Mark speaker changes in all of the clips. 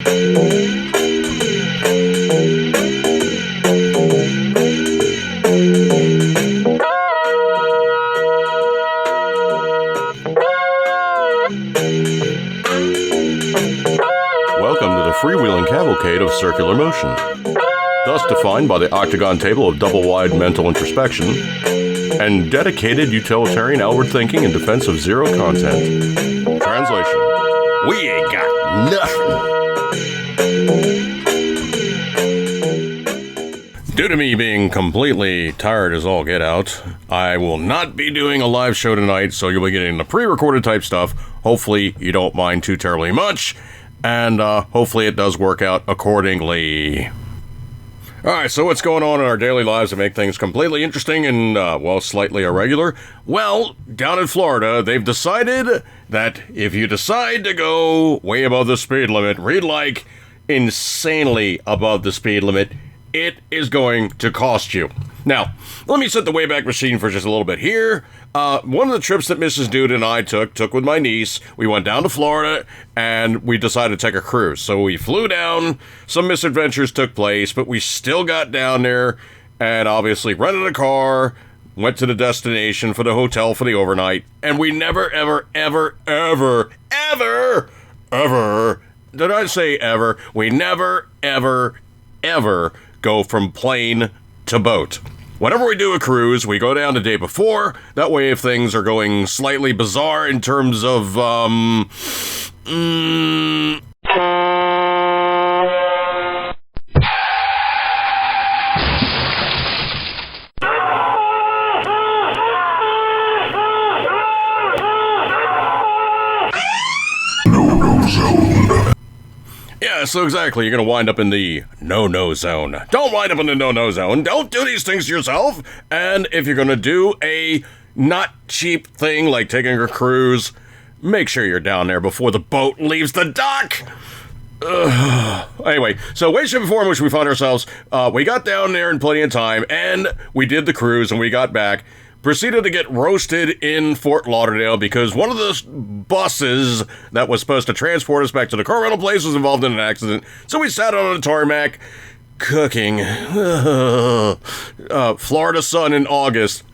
Speaker 1: Welcome to the freewheeling cavalcade of circular motion, thus defined by the octagon table of double-wide mental introspection and dedicated utilitarian outward thinking in defense of zero content. Translation: we ain't got nothing. Due to me being completely tired as all get out, I will not be doing a live show tonight, so you'll be getting the pre-recorded type stuff. Hopefully you don't mind too terribly much, and hopefully it does work out accordingly. Alright, so what's going on in our daily lives to make things completely interesting and, slightly irregular? Well, down in Florida, they've decided that if you decide to go way above the speed limit, read like insanely above the speed limit, it is going to cost you. Now, let me set the Wayback Machine for just a little bit here. One of the trips that Mrs. Dude and I took with my niece, we went down to Florida, and we decided to take a cruise. So we flew down, some misadventures took place, but we still got down there, and obviously rented a car, went to the destination for the hotel for the overnight, and we never, ever, ever, ever, ever, ever, did I say ever? We never, ever, ever go from plane to boat. Whenever we do a cruise, we go down the day before. That way, if things are going slightly bizarre in terms of, Yeah, so exactly, you're going to wind up in the no-no zone. Don't wind up in the no-no zone. Don't do these things yourself. And if you're going to do a not cheap thing like taking a cruise, make sure you're down there before the boat leaves the dock. Anyway, so way shift before in which we found ourselves, we got down there in plenty of time, and we did the cruise, and we got back. Proceeded to get roasted in Fort Lauderdale because one of the buses that was supposed to transport us back to the car rental place was involved in an accident. So we sat on a tarmac cooking. Florida sun in August.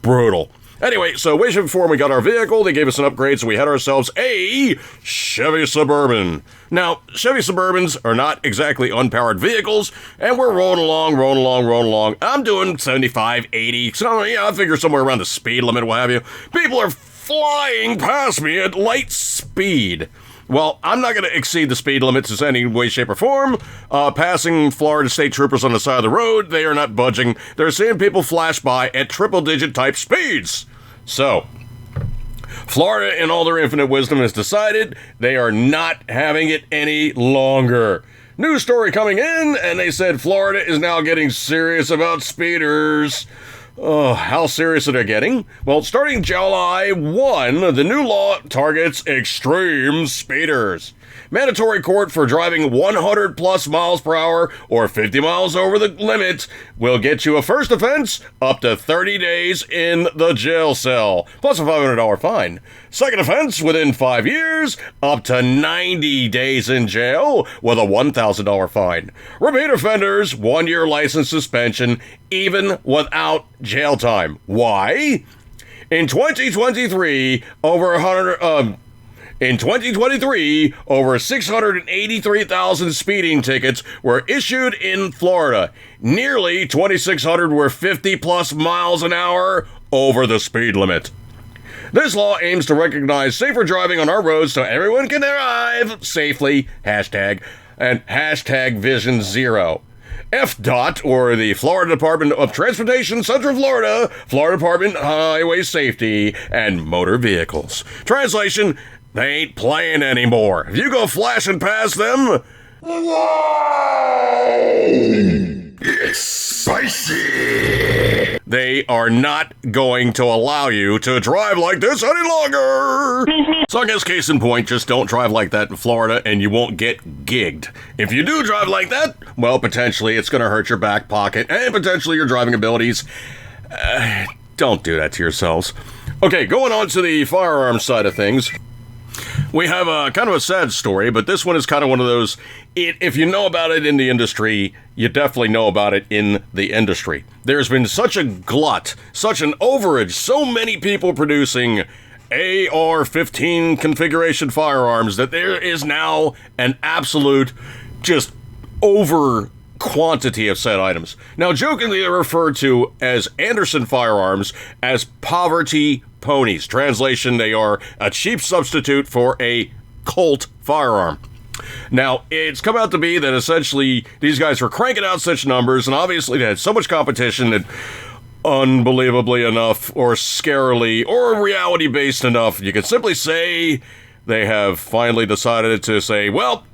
Speaker 1: Brutal. Anyway, so way before we got our vehicle, they gave us an upgrade, so we had ourselves a Chevy Suburban. Now, Chevy Suburbans are not exactly unpowered vehicles, and we're rolling along. I'm doing 75, 80, so yeah, I figure somewhere around the speed limit, what have you. People are flying past me at light speed. Well, I'm not going to exceed the speed limits in any way, shape, or form. Passing Florida state troopers on the side of the road, they are not budging. They're seeing people flash by at triple-digit type speeds. So, Florida, in all their infinite wisdom, has decided they are not having it any longer. News story coming in, and they said Florida is now getting serious about speeders. Oh, how serious are they getting? Well, starting July 1, the new law targets extreme speeders. Mandatory court for driving 100 plus miles per hour or 50 miles over the limit will get you a first offense up to 30 days in the jail cell, plus a $500 fine. Second offense within 5 years, up to 90 days in jail with a $1,000 fine. Repeat offenders, 1 year license suspension, even without jail time. Why? In 2023, over 683,000 speeding tickets were issued in Florida. Nearly 2,600 were 50 plus miles an hour over the speed limit. This law aims to recognize safer driving on our roads so everyone can arrive safely, hashtag Vision Zero. FDOT, or the Florida Department of Transportation, Central Florida, Florida Department Highway Safety and Motor Vehicles. Translation: they ain't playing anymore. If you go flashing past them, it's spicy. They are not going to allow you to drive like this any longer. So I guess case in point, just don't drive like that in Florida and you won't get gigged. If you do drive like that, well, potentially it's going to hurt your back pocket and potentially your driving abilities. Don't do that to yourselves. Okay, going on to the firearms side of things. We have a kind of a sad story, but this one is kind of one of those, if you know about it in the industry, you definitely know about it in the industry. There's been such a glut, such an overage, so many people producing AR-15 configuration firearms that there is now an absolute just over quantity of said items. Now, jokingly, they're referred to as Anderson firearms as poverty ponies. Translation, they are a cheap substitute for a Colt firearm. Now, it's come out to be that essentially these guys were cranking out such numbers, and obviously they had so much competition that unbelievably enough, or scarily, or reality-based enough, you could simply say they have finally decided to say, well,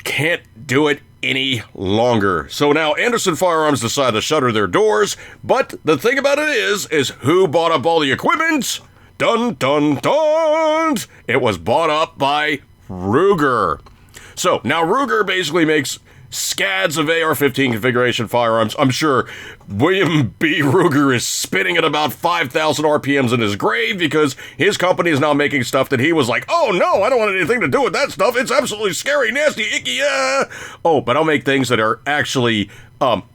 Speaker 1: can't do it any longer. So now Anderson Firearms decided to shutter their doors, but the thing about it is who bought up all the equipment? Dun, dun, dun! It was bought up by Ruger. So now Ruger basically makes scads of AR-15 configuration firearms. I'm sure William B. Ruger is spinning at about 5,000 RPMs in his grave because his company is now making stuff that he was like, oh no, I don't want anything to do with that stuff. It's absolutely scary, nasty, icky. Oh, but I'll make things that are actually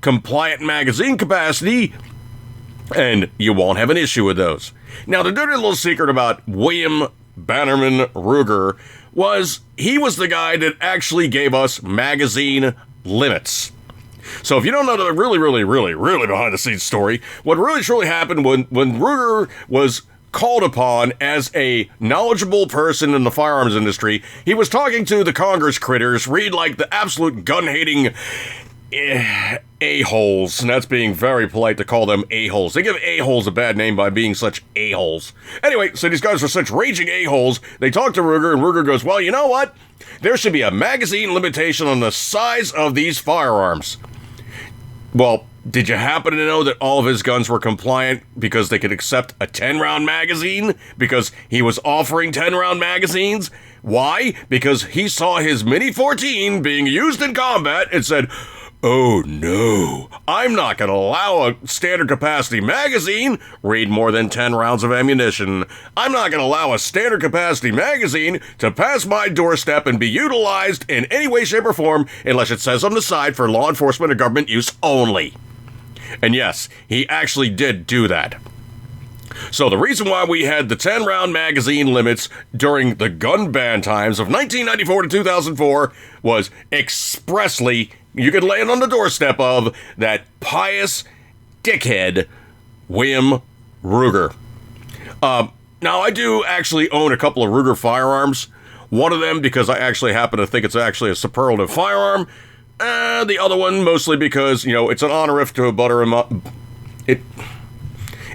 Speaker 1: compliant magazine capacity, and you won't have an issue with those. Now, the dirty little secret about William Bannerman Ruger was he was the guy that actually gave us magazine limits. So if you don't know the really behind the scenes story, what really truly happened when Ruger was called upon as a knowledgeable person in the firearms industry, he was talking to the Congress critters, read like the absolute gun-hating a-holes, and that's being very polite to call them a-holes. They give a-holes a bad name by being such a-holes. Anyway, so these guys were such raging a-holes, they talked to Ruger, and Ruger goes, well, you know what? There should be a magazine limitation on the size of these firearms. Well, did you happen to know that all of his guns were compliant because they could accept a 10-round magazine? Because he was offering 10-round magazines? Why? Because he saw his Mini 14 being used in combat and said, oh no, I'm not going to allow a standard capacity magazine read more than 10 rounds of ammunition. I'm not going to allow a standard capacity magazine to pass my doorstep and be utilized in any way, shape, or form unless it says on the side for law enforcement or government use only. And yes, he actually did do that. So the reason why we had the 10-round magazine limits during the gun ban times of 1994 to 2004 was expressly you could land on the doorstep of that pious dickhead, William Ruger. Now, I do actually own a couple of Ruger firearms. One of them because I actually happen to think it's actually a superlative firearm. The other one mostly because, you know, it's an honorific to a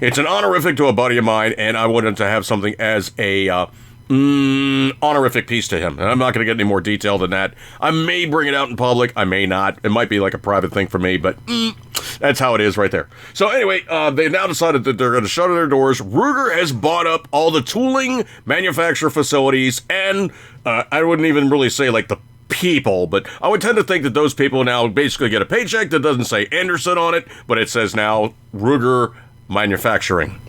Speaker 1: It's an honorific to a buddy of mine, and I wanted to have something as a honorific piece to him. And I'm not going to get any more detail than that. I may bring it out in public. I may not. It might be like a private thing for me, but that's how it is right there. So anyway, they now decided that they're going to shutter their doors. Ruger has bought up all the tooling, manufacturer facilities, and I wouldn't even really say like the people, but I would tend to think that those people now basically get a paycheck that doesn't say Anderson on it, but it says now Ruger Manufacturing.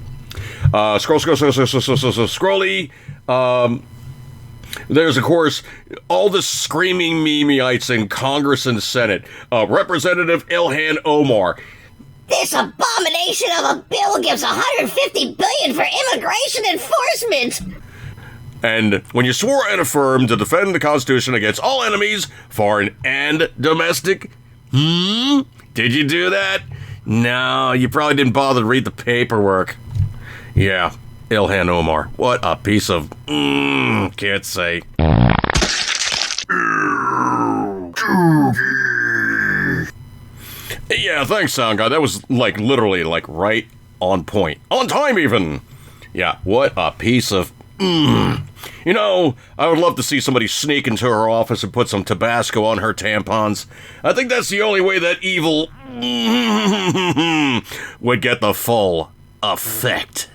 Speaker 1: Scrolly. There's, of course, all the screaming memeites in Congress and Senate. Representative Ilhan Omar.
Speaker 2: This abomination of a bill gives $150 billion for immigration enforcement.
Speaker 1: And when you swore and affirmed to defend the Constitution against all enemies, foreign and domestic, did you do that? No, you probably didn't bother to read the paperwork. Yeah, Ilhan Omar. What a piece of, can't say. Yeah, thanks, sound guy. That was, like, literally, like, right on point. On time, even. Yeah, what a piece of, You know, I would love to see somebody sneak into her office and put some Tabasco on her tampons. I think that's the only way that evil would get the full effect.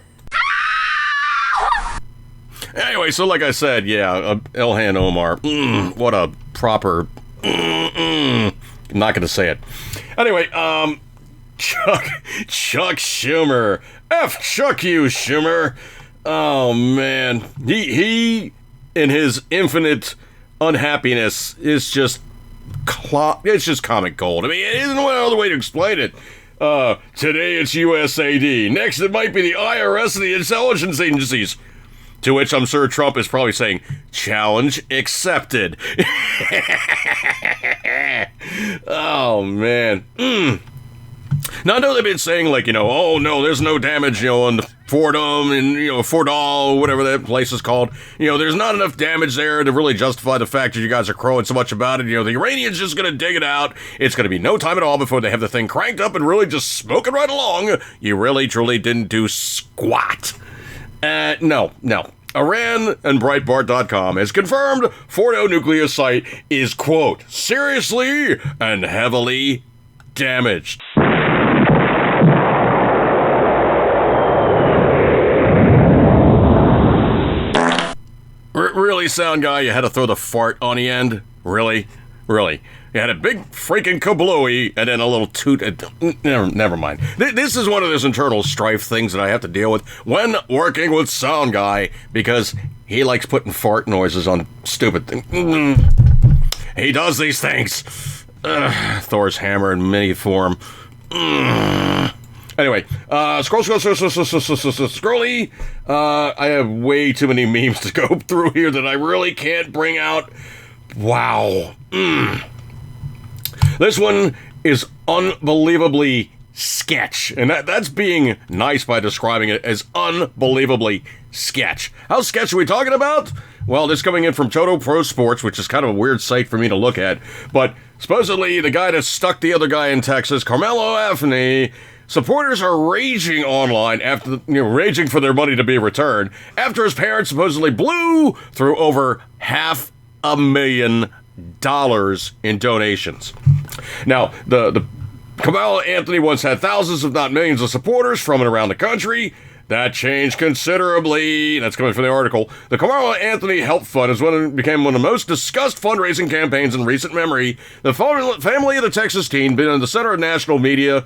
Speaker 1: Anyway, so like I said, yeah, Ilhan Omar, what a proper, not gonna say it. Anyway, Chuck Schumer, F Chuck you, Schumer. Oh man, he in his infinite unhappiness is just it's just comic gold. I mean, it isn't no other way to explain it. Today it's USAID. Next it might be the IRS and the intelligence agencies. To which I'm sure Trump is probably saying, challenge accepted. Oh, man. Now, I know they've been saying, like, oh, no, there's no damage, on the Fordham and, Fordall, whatever that place is called. There's not enough damage there to really justify the fact that you guys are crowing so much about it. The Iranians just going to dig it out. It's going to be no time at all before they have the thing cranked up and really just smoking right along. You really, truly didn't do squat. No. Iran and Breitbart.com has confirmed Fordo nuclear site is, quote, seriously and heavily damaged. Really, sound guy? You had to throw the fart on the end? Really? You had a big freaking kablooey and then a little toot. Never mind. This is one of those internal strife things that I have to deal with when working with sound guy because he likes putting fart noises on stupid things. He does these things. Thor's hammer in mini form. Anyway, scrolly. I have way too many memes to go through here that I really can't bring out. Wow. This one is unbelievably sketch, and that's being nice by describing it as unbelievably sketch. How sketch are we talking about? Well, this coming in from Toto Pro Sports, which is kind of a weird site for me to look at, but supposedly the guy that stuck the other guy in Texas, Carmelo Anthony, supporters are raging online after raging for their money to be returned after his parents supposedly blew through over $500,000 in donations. Now, the Carmelo Anthony once had thousands, if not millions, of supporters from and around the country. That changed considerably. That's coming from the article. The Carmelo Anthony Help Fund became one of the most discussed fundraising campaigns in recent memory. The family of the Texas teen been in the center of national media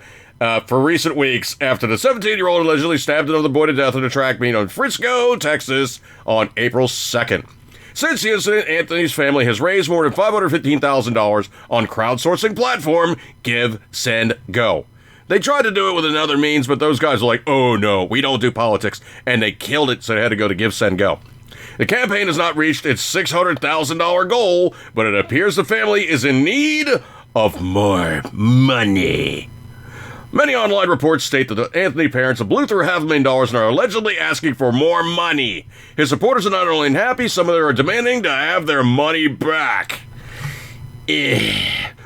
Speaker 1: for recent weeks after the 17-year-old allegedly stabbed another boy to death at a track meet in Frisco, Texas on April 2nd. Since the incident, Anthony's family has raised more than $515,000 on crowdsourcing platform Give, Send, Go. They tried to do it with another means, but those guys are like, oh no, we don't do politics, and they killed it, so they had to go to Give, Send, Go. The campaign has not reached its $600,000 goal, but it appears the family is in need of more money. Many online reports state that the Anthony parents have blew through $500,000 and are allegedly asking for more money. His supporters are not only unhappy, some of them are demanding to have their money back.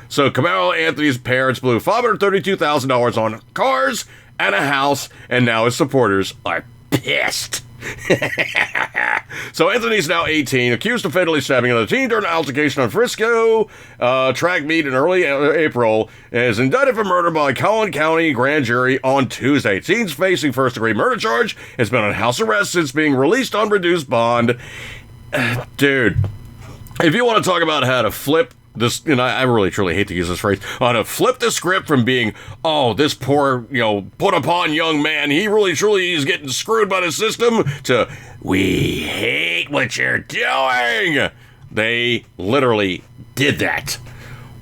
Speaker 1: So Carmelo Anthony's parents blew $532,000 on cars and a house, and now his supporters are pissed. So Anthony's now 18, accused of fatally stabbing another teen during an altercation on Frisco track meet in early April, and is indicted for murder by Collin County grand jury on Tuesday. Teen's facing first-degree murder charge, has been on house arrest since being released on reduced bond. Dude, if you want to talk about how to flip this, I really truly hate to use this phrase, on to flip the script from being, oh, this poor, put upon young man, he really truly is getting screwed by the system, to, we hate what you're doing. They literally did that.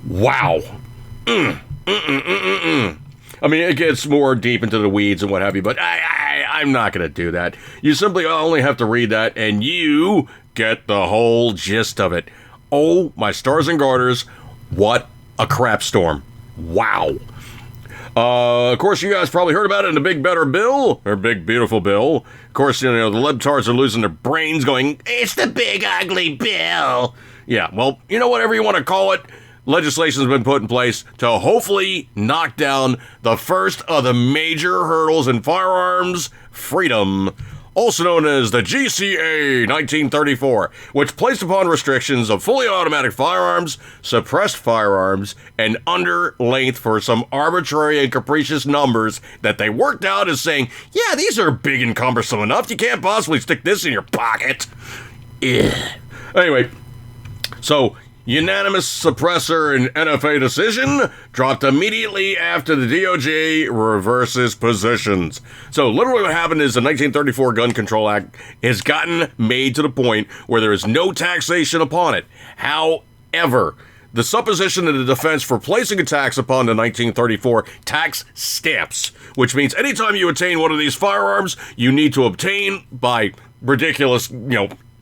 Speaker 1: Wow. I mean, it gets more deep into the weeds and what have you, but I'm not going to do that. You simply only have to read that, and you get the whole gist of it. Oh, my stars and garters, what a crap storm. Wow. Of course, you guys probably heard about it in the Big Better Bill, or Big Beautiful Bill. Of course, the libtards are losing their brains going, it's the big ugly bill. Yeah, well, whatever you want to call it, legislation has been put in place to hopefully knock down the first of the major hurdles in firearms freedom, also known as the GCA 1934, which placed upon restrictions of fully automatic firearms, suppressed firearms, and under length for some arbitrary and capricious numbers that they worked out as saying, yeah, these are big and cumbersome enough, you can't possibly stick this in your pocket. Ugh. Anyway, so Unanimous suppressor and NFA decision dropped immediately after the DOJ reverses positions. So literally what happened is the 1934 Gun Control Act has gotten made to the point where there is no taxation upon it. However, the supposition of the defense for placing a tax upon the 1934 tax stamps, which means anytime you attain one of these firearms, you need to obtain by ridiculous,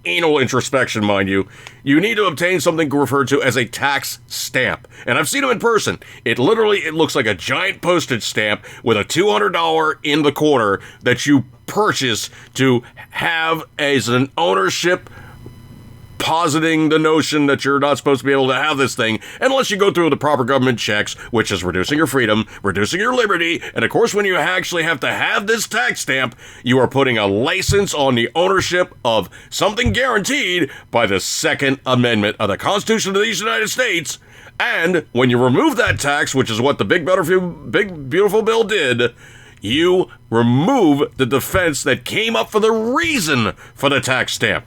Speaker 1: anal introspection, mind you, you need to obtain something referred to as a tax stamp. And I've seen them in person. It looks like a giant postage stamp with a $200 in the corner that you purchase to have as an ownership, positing the notion that you're not supposed to be able to have this thing unless you go through the proper government checks, which is reducing your freedom, reducing your liberty, and of course when you actually have to have this tax stamp, you are putting a license on the ownership of something guaranteed by the Second Amendment of the Constitution of the United States. And when you remove that tax, which is what the Big Beautiful Bill did, you remove the defense that came up for the reason for the tax stamp.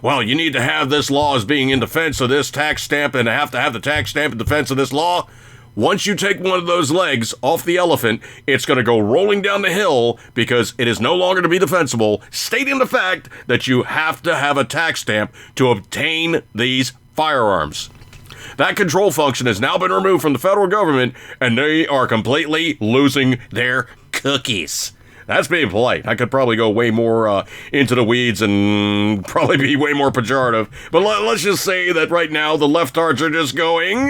Speaker 1: Well, you need to have this law as being in defense of this tax stamp and have to have the tax stamp in defense of this law. Once you take one of those legs off the elephant, it's going to go rolling down the hill because it is no longer to be defensible, stating the fact that you have to have a tax stamp to obtain these firearms. That control function has now been removed from the federal government, and they are completely losing their cookies. That's being polite. I could probably go way more into the weeds and probably be way more pejorative. But let's just say that right now the leftards are just going...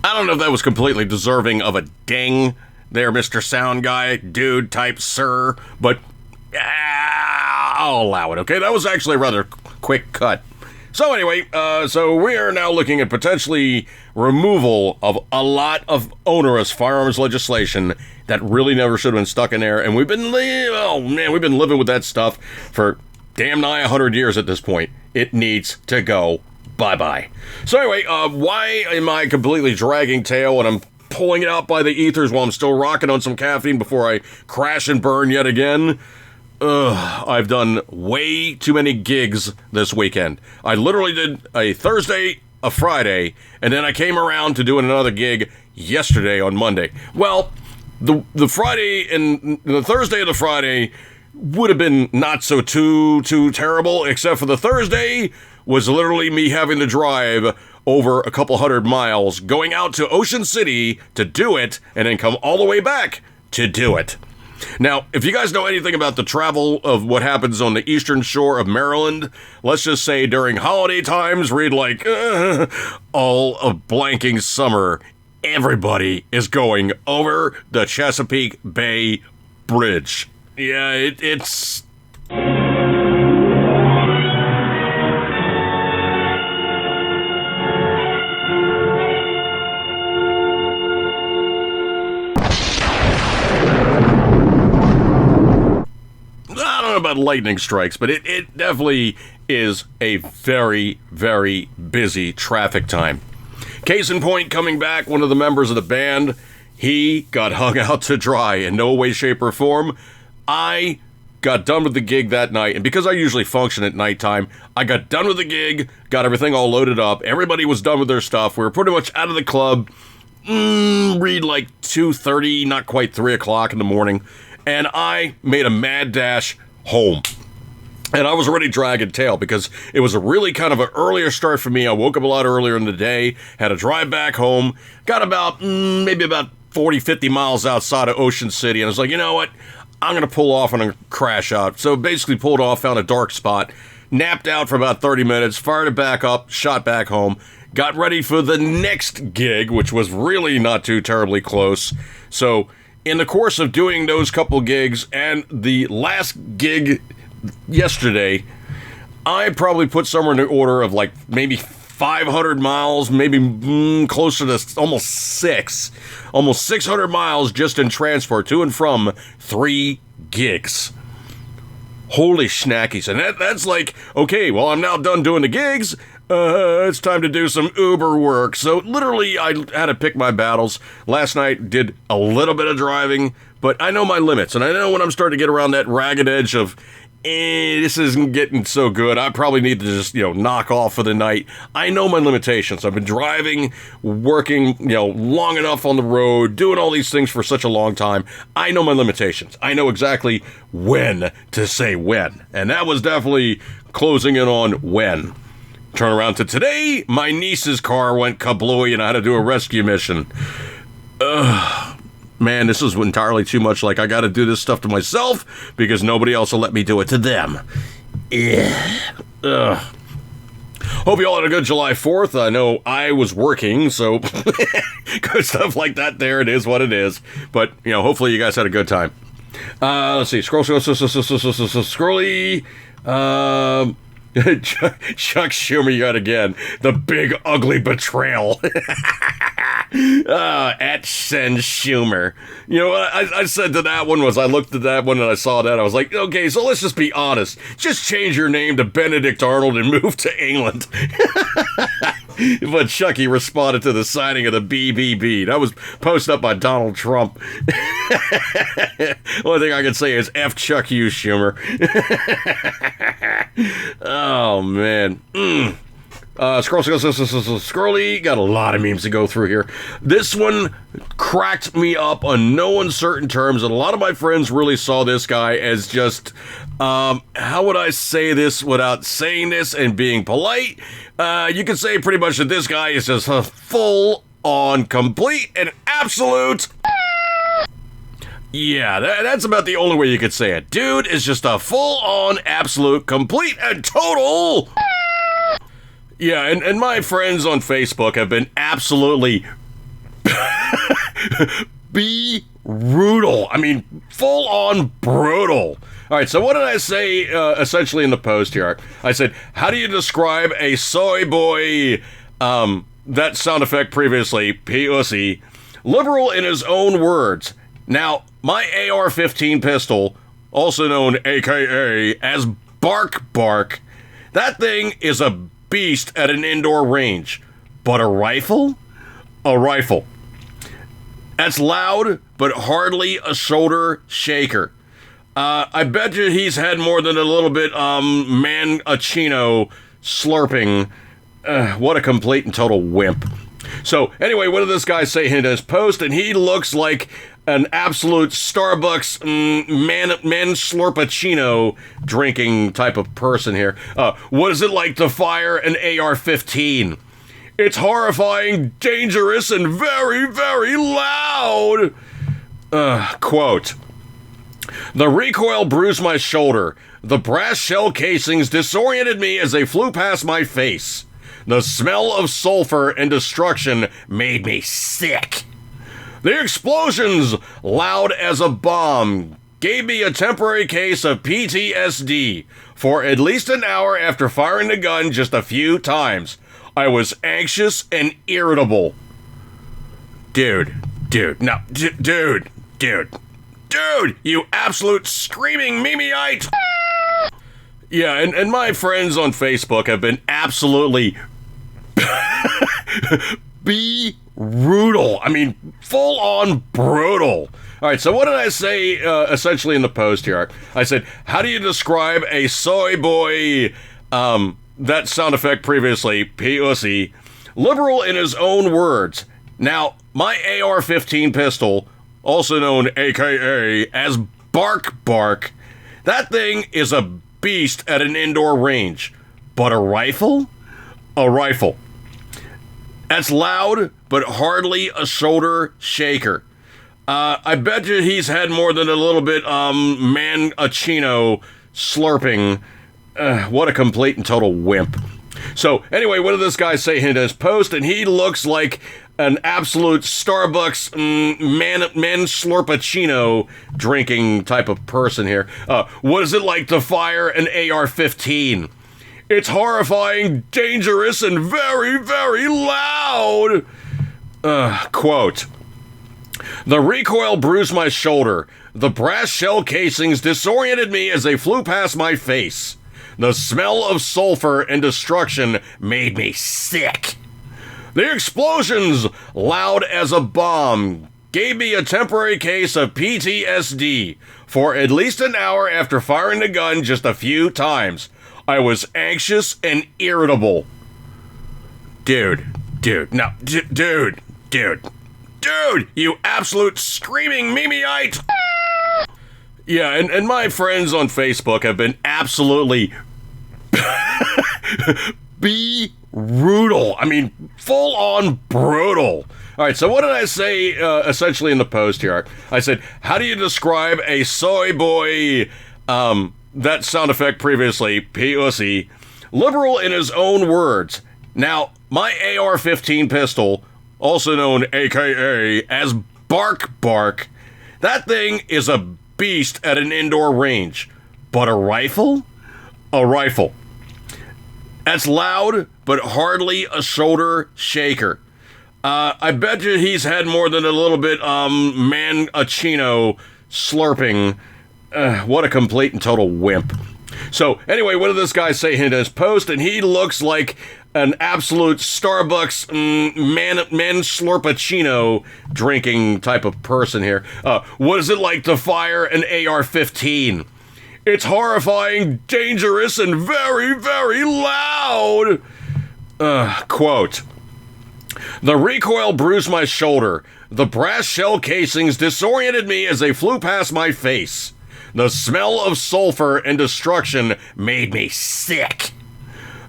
Speaker 1: I don't know if that was completely deserving of a ding there, Mr. Sound Guy, dude type sir, but I'll allow it, okay? That was actually a rather quick cut. So anyway, so we are now looking at potentially removal of a lot of onerous firearms legislation that really never should have been stuck in there, and we've been living with that stuff for damn nigh 100 years at this point. It needs to go bye-bye. So anyway, why am I completely dragging tail and I'm pulling it out by the ethers while I'm still rocking on some caffeine before I crash and burn yet again? I've done way too many gigs this weekend. I literally did a Thursday, a Friday, and then I came around to doing another gig yesterday on Monday. Well, the Friday and the Thursday and the Friday would have been not so too terrible, except for the Thursday was literally me having to drive over a couple 100 miles, going out to Ocean City to do it, and then come all the way back to do it. Now, if you guys know anything about the travel of what happens on the eastern shore of Maryland, let's just say during holiday times, read like all of blanking summer, everybody is going over the Chesapeake Bay Bridge. Yeah, it's... about lightning strikes, but it definitely is a very, very busy traffic time. Case in point, coming back, one of the members of the band, he got hung out to dry in no way, shape, or form. I got done with the gig that night, and because I usually function at nighttime, I got done with the gig, got everything all loaded up, everybody was done with their stuff, we were pretty much out of the club, read like 2:30, not quite 3 o'clock in the morning, and I made a mad dash home. And I was already dragging tail because it was a really kind of an earlier start for me. I woke up a lot earlier in the day, had to drive back home, got about maybe about 40, 50 miles outside of Ocean City, and I was like, you know what? I'm going to pull off and I'm going to crash out. So basically pulled off, found a dark spot, napped out for about 30 minutes, fired it back up, shot back home, got ready for the next gig, which was really not too terribly close. So in the course of doing those couple gigs and the last gig yesterday, I probably put somewhere in the order of like maybe 500 miles, maybe closer to almost 600 miles just in transport to and from 3 gigs. Holy schnackies. And that's like, okay, well, I'm now done doing the gigs. It's time to do some Uber work. So literally, I had to pick my battles. Last night, did a little bit of driving, but I know my limits, and I know when I'm starting to get around that ragged edge of, this isn't getting so good. I probably need to just, knock off for the night. I know my limitations. I've been driving, working, long enough on the road, doing all these things for such a long time. I know my limitations. I know exactly when to say when. And that was definitely closing in on when. Turn around to today, my niece's car went kablooey and I had to do a rescue mission. Man, this is entirely too much. Like, I got to do this stuff to myself because nobody else will let me do it to them. Ugh. Hope you all had a good July 4th. I know I was working, so good stuff like that there. It is what it is. But, hopefully you guys had a good time. Let's see. Scrolly. Chuck Schumer yet again. The big ugly betrayal. At Send Schumer. I said to that one I looked at that one and I saw that. I was like, okay, so let's just be honest. Just change your name to Benedict Arnold and move to England. But Chucky responded to the signing of the BBB. That was posted up by Donald Trump. Only thing I can say is F Chuck you, Schumer. Oh, man. Scrolly, got a lot of memes to go through here. This one cracked me up on no uncertain terms, and a lot of my friends really saw this guy as just, how would I say this without saying this and being polite? You could say pretty much that this guy is just a full-on, complete, and absolute... Yeah, that's about the only way you could say it. Dude is just a full-on, absolute, complete, and total... Yeah, and my friends on Facebook have been absolutely brutal. I mean, full-on brutal. All right, so what did I say essentially in the post here? I said, how do you describe a soy boy, that sound effect previously, pussy, liberal in his own words? Now, my AR-15 pistol, also known AKA as Bark, that thing is a beast at an indoor range. But a rifle? A rifle. That's loud, but hardly a shoulder shaker. I bet you he's had more than a little bit, man-a-chino slurping. What a complete and total wimp. So, anyway, what did this guy say in his post? And he looks like an absolute Starbucks man slurpachino drinking type of person here. What is it like to fire an AR-15? It's horrifying, dangerous, and very, very loud. Quote, the recoil bruised my shoulder. The brass shell casings disoriented me as they flew past my face. The smell of sulfur and destruction made me sick. The explosions, loud as a bomb, gave me a temporary case of PTSD for at least an hour after firing the gun just a few times. I was anxious and irritable. Dude, you absolute screaming Mimiite! Yeah, and my friends on Facebook have been absolutely brutal. I mean, full-on brutal. All right, so what did I say essentially in the post here? I said, how do you describe a soy boy, that sound effect previously, pussy, liberal in his own words? Now, my AR-15 pistol, also known AKA as Bark, that thing is a beast at an indoor range. But a rifle? A rifle. That's loud, but hardly a shoulder shaker. I bet you he's had more than a little bit, man-a-chino slurping. What a complete and total wimp. So, anyway, what did this guy say in his post? And he looks like an absolute Starbucks man slurpachino drinking type of person here. What is it like to fire an AR-15? It's horrifying, dangerous, and very, very loud. Quote, the recoil bruised my shoulder. The brass shell casings disoriented me as they flew past my face. The smell of sulfur and destruction made me sick. The explosions, loud as a bomb, gave me a temporary case of PTSD for at least an hour after firing the gun just a few times. I was anxious and irritable. Dude, you absolute screaming Mimiite! Yeah, and my friends on Facebook have been absolutely brutal. I mean, full on brutal. All right, so what did I say essentially in the post here? I said, how do you describe a soy boy, that sound effect previously, pussy, liberal in his own words? Now, my AR-15 pistol, also known AKA as Bark, that thing is a beast at an indoor range. But a rifle? A rifle. That's loud, but hardly a shoulder shaker. I bet you he's had more than a little bit, man-a-chino slurping. What a complete and total wimp. So, anyway, what did this guy say in his post? And he looks like an absolute Starbucks man slurpachino drinking type of person here. What is it like to fire an AR-15? It's horrifying, dangerous, and very, very loud. Quote, the recoil bruised my shoulder. The brass shell casings disoriented me as they flew past my face. The smell of sulfur and destruction made me sick.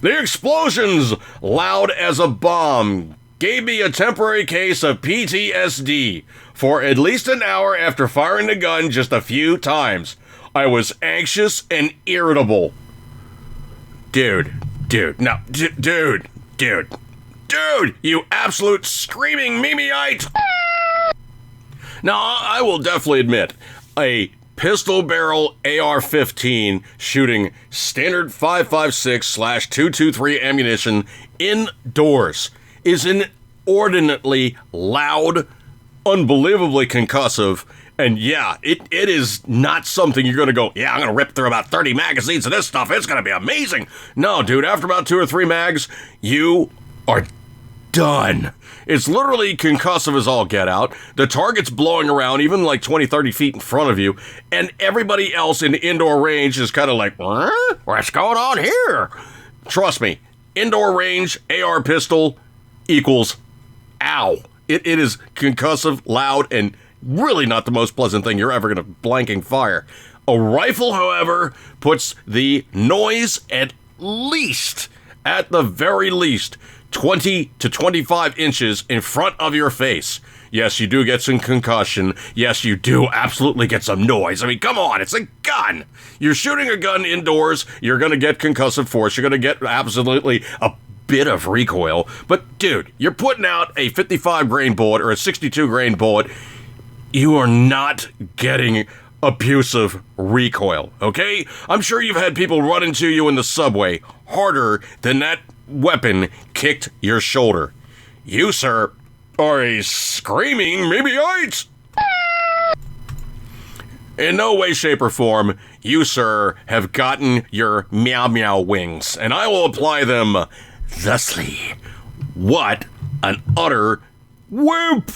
Speaker 1: The explosions, loud as a bomb, gave me a temporary case of PTSD for at least an hour after firing the gun just a few times. I was anxious and irritable. Dude, you absolute screaming Mimiite! Now, I will definitely admit, a pistol barrel AR-15 shooting standard 5.56/223 ammunition indoors is inordinately loud, unbelievably concussive, and yeah, it is not something you're going to go, yeah, I'm going to rip through about 30 magazines of this stuff. It's going to be amazing. No, dude, after about 2 or 3 mags, you are done. It's literally concussive as all get out. The target's blowing around even like 20, 30 feet in front of you, and everybody else in the indoor range is kind of like, what's going on here? Trust me, indoor range AR pistol equals ow. It is concussive, loud, and really not the most pleasant thing you're ever going to blanking fire. A rifle, however, puts the noise at the very least, 20 to 25 inches in front of your face. Yes, you do get some concussion. Yes, you do absolutely get some noise. I mean, come on, it's a gun. You're shooting a gun indoors, you're going to get concussive force. You're going to get absolutely a bit of recoil. But, dude, you're putting out a 55 grain bullet or a 62 grain bullet. You are not getting abusive recoil, okay? I'm sure you've had people run into you in the subway harder than that weapon kicked your shoulder. You, sir, are a screaming Mimiite! In no way, shape, or form, you, sir, have gotten your meow meow wings, and I will apply them thusly. What an utter wimp!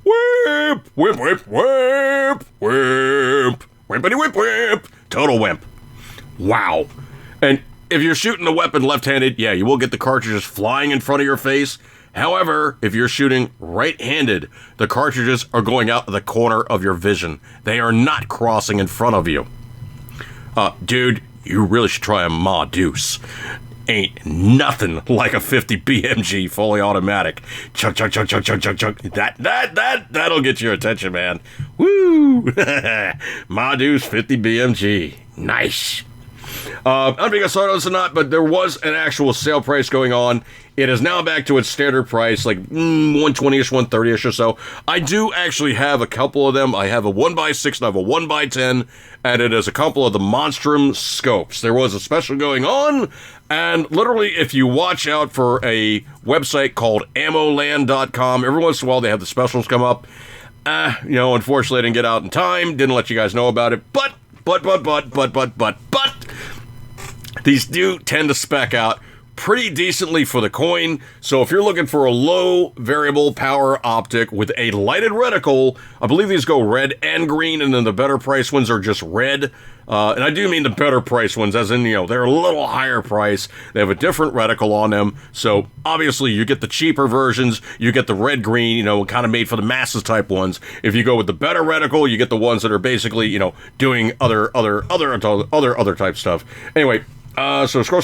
Speaker 1: Wimp! Wimp, wimp, wimp! Wimp! Wimpity wimp, wimp! Total wimp. Wow. And if you're shooting the weapon left-handed, yeah, you will get the cartridges flying in front of your face. However, if you're shooting right-handed, the cartridges are going out the corner of your vision. They are not crossing in front of you. Dude, you really should try a Ma Deuce. Ain't nothing like a 50 BMG fully automatic. Chug, chug, chug, chug, chug, chug, chug. That'll get your attention, man. Woo! Ma Deuce 50 BMG. Nice. I don't think I saw this or not, but there was an actual sale price going on. It is now back to its standard price, like 120-ish, 130-ish or so. I do actually have a couple of them. I have a 1x6 and I have a 1x10, and it is a couple of the Monstrum scopes. There was a special going on, and literally, if you watch out for a website called ammoland.com, every once in a while they have the specials come up. Unfortunately, I didn't get out in time, didn't let you guys know about it, but, these do tend to spec out pretty decently for the coin. So if you're looking for a low variable power optic with a lighted reticle, I believe these go red and green, and then the better price ones are just red. And I do mean the better price ones, as in, they're a little higher price. They have a different reticle on them. So obviously you get the cheaper versions, you get the red-green, kind of made for the masses type ones. If you go with the better reticle, you get the ones that are basically, doing other type stuff. Anyway, so scroll.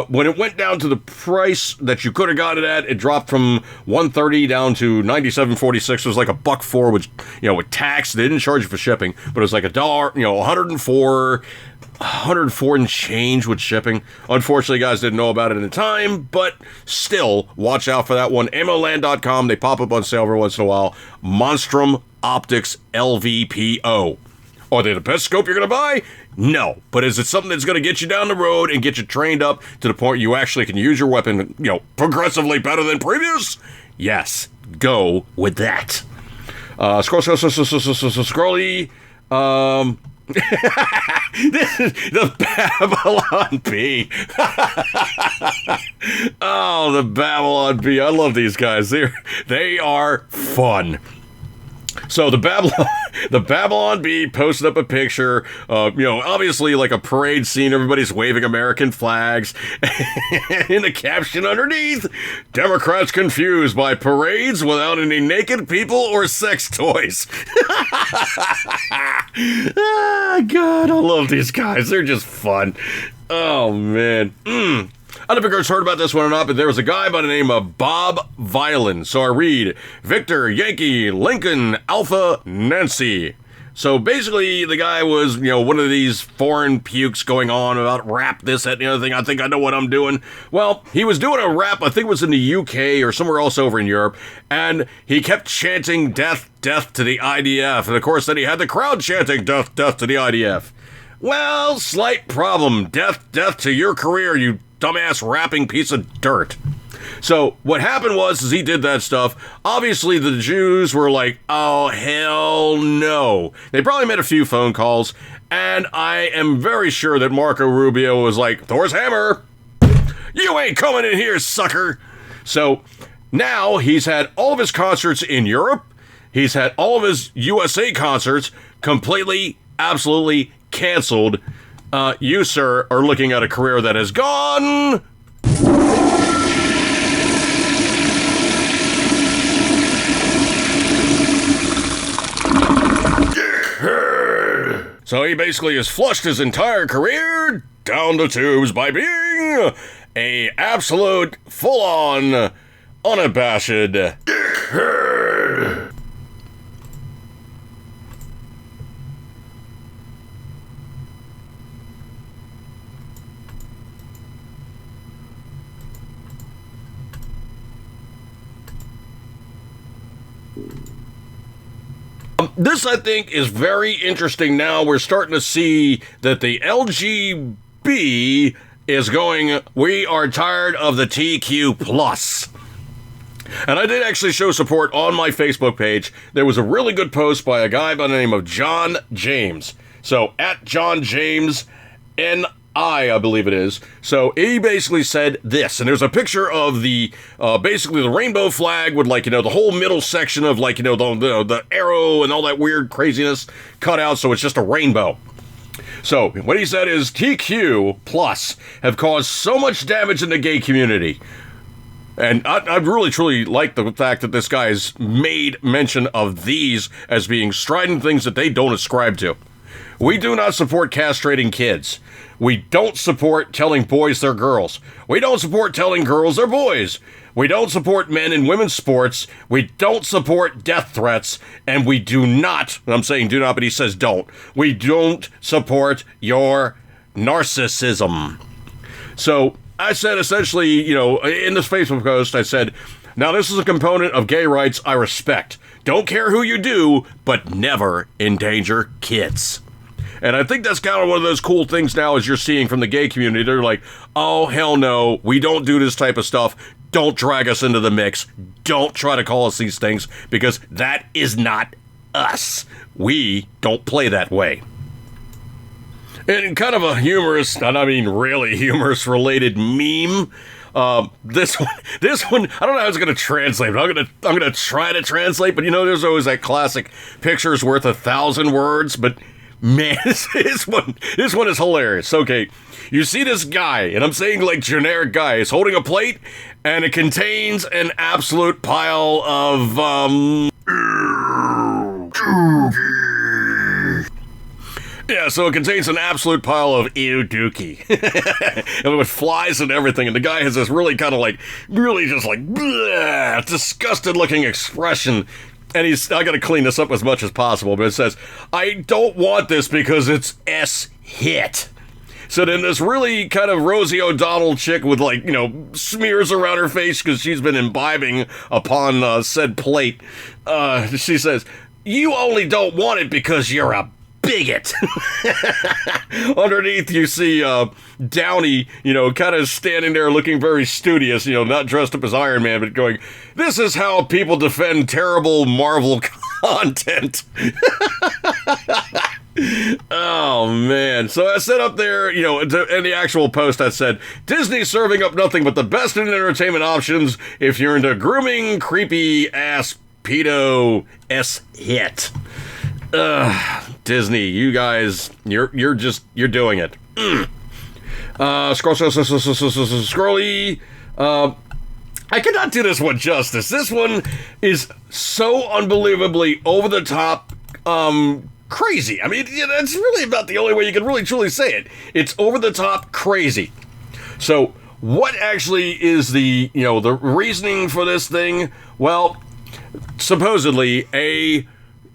Speaker 1: When it went down to the price that you could have got it at, it dropped from $130 down to $97.46. It was like $1.04, which, with tax, they didn't charge you for shipping, but it was like $1, $104 and change with shipping. Unfortunately, guys didn't know about it at the time, but still, watch out for that one. AmmoLand.com, they pop up on sale every once in a while. Monstrum Optics LVPO. Are they the best scope you're going to buy? No. But is it something that's going to get you down the road and get you trained up to the point you actually can use your weapon, progressively better than previous? Yes. Go with that. Scrolly. This is the Babylon Bee. Oh, the Babylon Bee. I love these guys. They are fun. So the Babylon Bee posted up a picture, obviously like a parade scene. Everybody's waving American flags. In the caption underneath, Democrats confused by parades without any naked people or sex toys. Ah, God, I love these guys. They're just fun. Oh, man. I don't know if you guys heard about this one or not, but there was a guy by the name of Bob Violin. So I read, Victor, Yankee, Lincoln, Alpha, Nancy. So basically, the guy was, one of these foreign pukes going on about rap, this, that, and the other thing. I think I know what I'm doing. Well, he was doing a rap, I think it was in the UK or somewhere else over in Europe, and he kept chanting death, death to the IDF. And of course, then he had the crowd chanting death, death to the IDF. Well, slight problem. Death, death to your career, you dumbass rapping piece of dirt. So what happened was he did that stuff. Obviously, the Jews were like, oh, hell no. They probably made a few phone calls, and I am very sure that Marco Rubio was like, Thor's hammer. You ain't coming in here, sucker. So now he's had all of his concerts in Europe. He's had all of his USA concerts completely, absolutely canceled. You, sir, are looking at a career that has gone... So he basically has flushed his entire career down the tubes by being a absolute, full-on, unabashed dickhead. This, I think, is very interesting now. We're starting to see that the LGB is going, we are tired of the TQ+. And I did actually show support on my Facebook page. There was a really good post by a guy by the name of John James. So, at John James, I believe it is. So he basically said this, and there's a picture of the, basically the rainbow flag with the whole middle section of the arrow and all that weird craziness cut out, so it's just a rainbow. So what he said is TQ plus have caused so much damage in the gay community. And I really, truly like the fact that this guy has made mention of these as being strident things that they don't ascribe to. We do not support castrating kids. We don't support telling boys they're girls. We don't support telling girls they're boys. We don't support men in women's sports. We don't support death threats. And we do not, I'm saying do not, but he says don't. We don't support your narcissism. So I said essentially, in this Facebook post, I said, now this is a component of gay rights I respect. Don't care who you do, but never endanger kids. And I think that's kind of one of those cool things now as you're seeing from the gay community. They're like, oh, hell no, we don't do this type of stuff. Don't drag us into the mix. Don't try to call us these things, because that is not us. We don't play that way. And kind of a humorous, and I mean really humorous related meme. This one, I don't know how it's gonna translate, but I'm gonna try to translate. But there's always that classic picture's worth 1,000 words. But man, this one is hilarious. Okay, you see this guy, and I'm saying like generic guy, is holding a plate, and it contains an absolute pile of yeah, so it contains an absolute pile of ew dookie. And with flies and everything, and the guy has this really kind of like, really just like, bleh, disgusted looking expression. And I gotta clean this up as much as possible, but it says, I don't want this because it's S-hit. So then this really kind of Rosie O'Donnell chick with like, smears around her face because she's been imbibing upon said plate, she says, you only don't want it because you're a bigot. Underneath you see Downey, kind of standing there looking very studious, not dressed up as Iron Man, but going, this is how people defend terrible Marvel content. Oh, man. So I said up there, in the actual post I said, Disney serving up nothing but the best in entertainment options if you're into grooming, creepy ass pedo S-hit. Disney, you guys, you're doing it. Scrolly. I cannot do this one justice. This one is so unbelievably over the top, crazy. I mean, that's really about the only way you can really truly say it. It's over the top crazy. So, what actually is the reasoning for this thing? Well, supposedly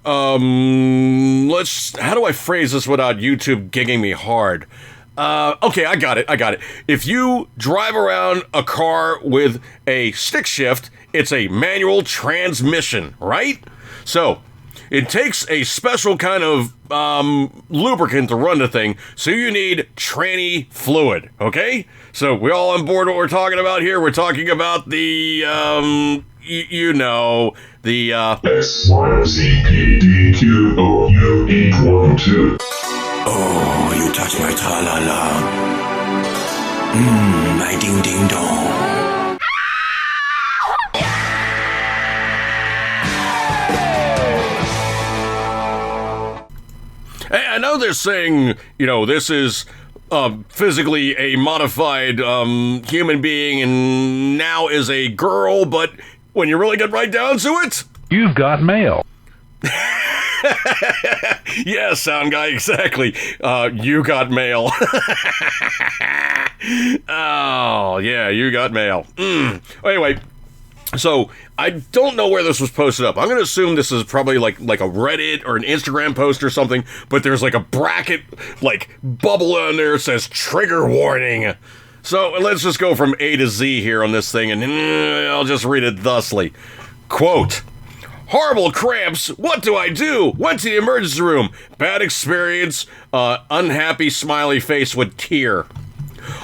Speaker 1: how do I phrase this without YouTube gigging me hard? Okay, I got it. If you drive around a car with a stick shift, it's a manual transmission, right? So, it takes a special kind of lubricant to run the thing, so you need tranny fluid, okay? So, we all on board what we're talking about here? We're talking about the, the,
Speaker 3: X, Y, Z, P, D, Q, O, U, E, 1, 2.
Speaker 4: Oh, you touch my tra-la-la. My ding-ding-dong.
Speaker 1: Hey, I know they're saying, this is physically a modified human being and now is a girl, but when you really get right down to it,
Speaker 5: you've got mail.
Speaker 1: Yeah, sound guy, exactly. You got mail. Oh, yeah, you got mail. Anyway, so I don't know where this was posted up. I'm going to assume this is probably like a Reddit or an Instagram post or something, but there's like a bracket, like bubble on there that says trigger warning. So let's just go from A to Z here on this thing, and I'll just read it thusly. Quote, horrible cramps, what do I do? Went to the emergency room. Bad experience, unhappy smiley face with tear.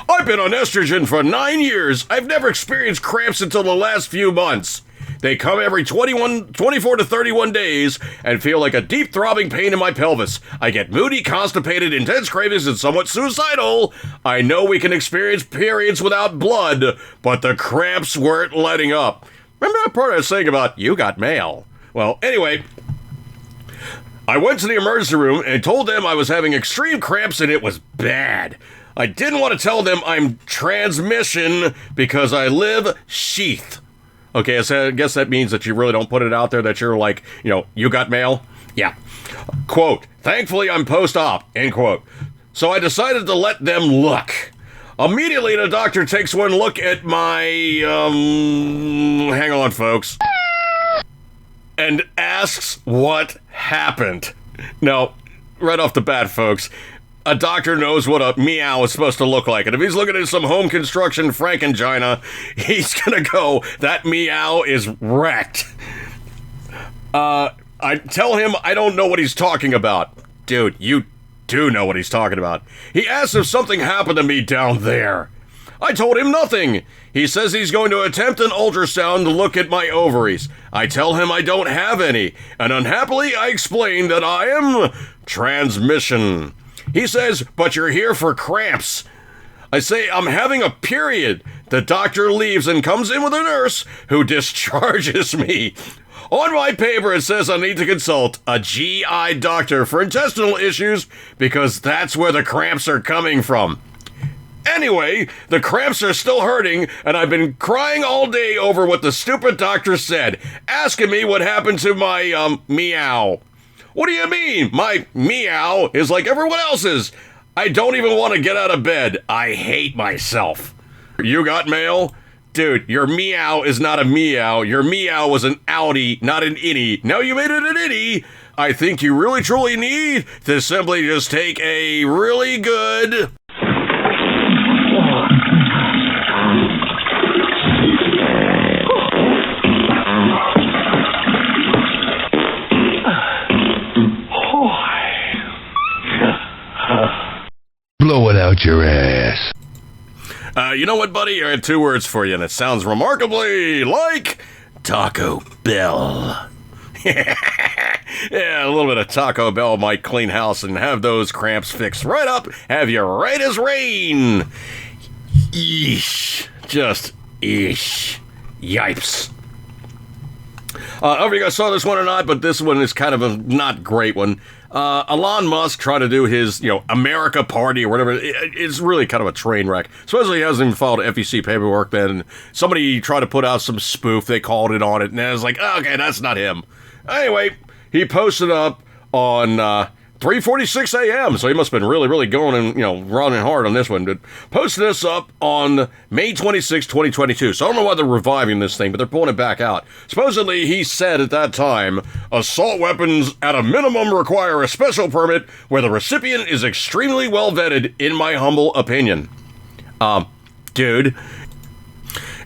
Speaker 1: I've been on estrogen for 9 years. I've never experienced cramps until the last few months. They come every 24 to 31 days and feel like a deep throbbing pain in my pelvis. I get moody, constipated, intense cravings, and somewhat suicidal. I know we can experience periods without blood, but the cramps weren't letting up. Remember that part I was saying about you got mail? Well, anyway, I went to the emergency room and told them I was having extreme cramps and it was bad. I didn't want to tell them I'm transmission because I live sheath. Okay, so I guess that means that you really don't put it out there that you're like, you got mail? Yeah. Quote, thankfully I'm post-op, end quote. So I decided to let them look. Immediately the doctor takes one look at my, hang on folks, and asks what happened. Now, right off the bat, folks, a doctor knows what a meow is supposed to look like. And if he's looking at some home construction Frankengina, he's gonna go, that meow is wrecked. I tell him I don't know what he's talking about. Dude, you do know what he's talking about. He asks if something happened to me down there. I told him nothing. He says he's going to attempt an ultrasound to look at my ovaries. I tell him I don't have any. And unhappily, I explain that I am transmission. He says, but you're here for cramps. I say, I'm having a period. The doctor leaves and comes in with a nurse who discharges me. On my paper, it says I need to consult a GI doctor for intestinal issues because that's where the cramps are coming from. Anyway, the cramps are still hurting, and I've been crying all day over what the stupid doctor said, asking me what happened to my, meow. What do you mean? My meow is like everyone else's. I don't even want to get out of bed. I hate myself. You got mail? Dude, your meow is not a meow. Your meow was an outie, not an innie. Now you made it an innie. I think you really truly need to simply just take a really good...
Speaker 5: Blow it out your ass.
Speaker 1: You know what, buddy? I had 2 words for you, and it sounds remarkably like Taco Bell. Yeah, a little bit of Taco Bell might clean house and have those cramps fixed right up, have you right as rain. Eesh. Just eesh. Yipes. I don't know if you guys saw this one or not, but this one is kind of a not great one. Elon Musk trying to do his, America Party or whatever. It's really kind of a train wreck. Supposedly he hasn't even filed FEC paperwork then. Somebody tried to put out some spoof. They called it on it, and I was like, oh, okay, that's not him. Anyway, he posted up on 3:46 a.m., so he must have been really, really going and, running hard on this one. But posted this up on May 26, 2022. So I don't know why they're reviving this thing, but they're pulling it back out. Supposedly, he said at that time, assault weapons at a minimum require a special permit where the recipient is extremely well vetted, in my humble opinion. Dude,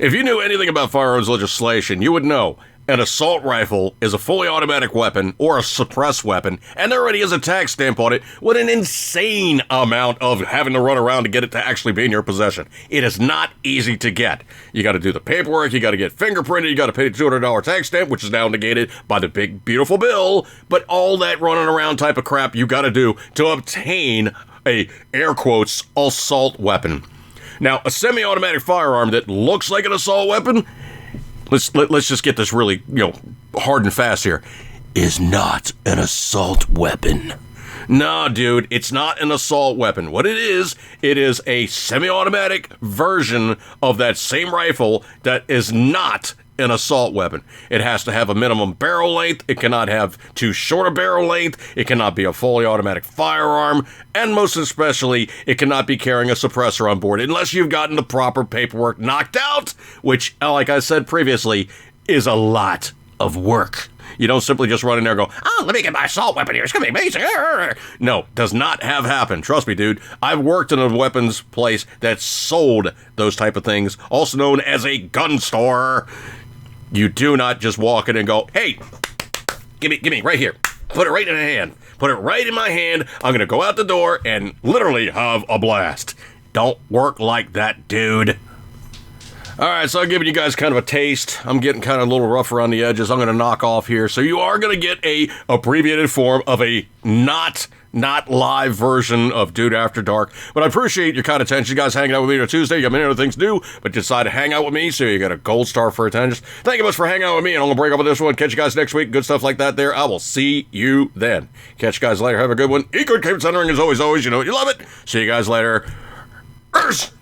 Speaker 1: if you knew anything about firearms legislation, you would know an assault rifle is a fully automatic weapon or a suppressed weapon, and there already is a tax stamp on it with an insane amount of having to run around to get it to actually be in your possession. It is not easy to get. You got to do the paperwork, you got to get fingerprinted, you got to pay the $200 tax stamp, which is now negated by the big, beautiful bill, but all that running around type of crap you got to do to obtain a, air quotes, assault weapon. Now, a semi-automatic firearm that looks like an assault weapon, let's just get this really, hard and fast here, is not an assault weapon. Nah, dude, it's not an assault weapon. What it is a semi-automatic version of that same rifle that is not an assault weapon. It has to have a minimum barrel length. It cannot have too short a barrel length. It cannot be a fully automatic firearm. And most especially, it cannot be carrying a suppressor on board unless you've gotten the proper paperwork knocked out, which, like I said previously, is a lot of work. You don't simply just run in there and go, oh, let me get my assault weapon here. It's going to be amazing. No, does not have happened. Trust me, dude. I've worked in a weapons place that sold those type of things, also known as a gun store. You do not just walk in and go, hey, give me, right here. Put it right in my hand. Put it right in my hand. I'm going to go out the door and literally have a blast. Don't work like that, dude. All right, so I'm giving you guys kind of a taste. I'm getting kind of a little rough around the edges. I'm going to knock off here. So you are going to get a abbreviated form of a not live version of Dude After Dark. But I appreciate your kind attention. You guys hanging out with me on a Tuesday. You got many other things to do, but you decided to hang out with me, so you got a gold star for attention. Thank you much for hanging out with me, and I'm going to break up with this one. Catch you guys next week. Good stuff like that there. I will see you then. Catch you guys later. Have a good one. Eat good, keep centering as always. You know you love it. See you guys later. Earth.